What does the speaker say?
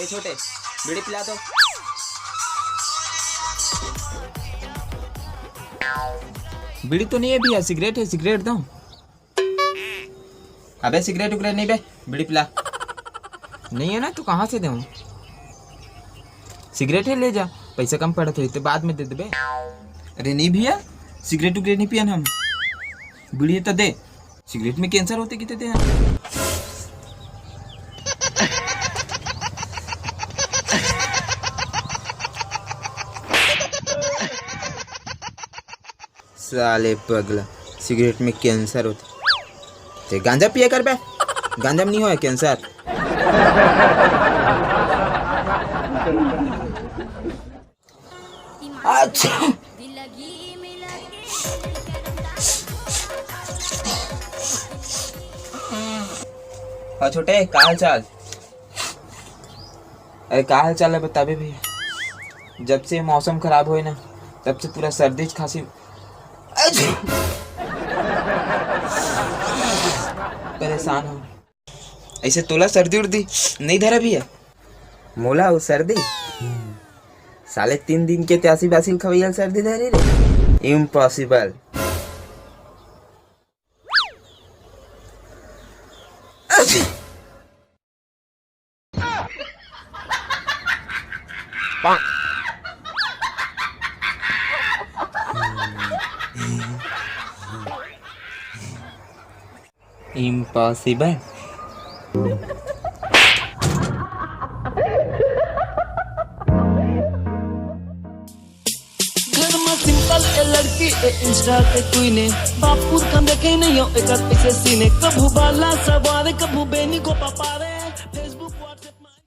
ए छोटे, बीड़ी पिला दो। बीड़ी तो नहीं है भैया, सिगरेट है, सिगरेट दो। अबे सिगरेट उगरेट नहीं बे, बीड़ी पिला। नहीं है ना तो कहाँ से दूँ? सिगरेट है, ले जा, पैसा कम पड़ा थे तो बाद में दे दे बे। अरे नहीं भैया, सिगरेट उगरेट नहीं पियन हम, बीड़ी तो दे। सिगरेट में कैंसर होते कितने थे हम। साले पगला, सिगरेट में कैंसर होता। ते गांजा पिया कर बे, गांजा में नहीं होया कैंसर। अच्छा हाँ छोटे, का हाल चाल? अरे का हाल चाल है बता बे भैया। जब से मौसम खराब हुए ना, तब से पूरा सर्दी खांसी। परेशान हो ऐसे। तोला सर्दी उर्दी नहीं धरा भी है मोला? वो सर्दी साले 3 दिन के 83 बासिल खवैया सर्दी धरी रे। इम्पॉसिबल। इम्पॉसिबल। सिंपल ए लड़की ए इंस्टा पे कोई ने बापू का देखे नहीं हो एक सीने कभू बाला सवार कभू बेनी को पपारे।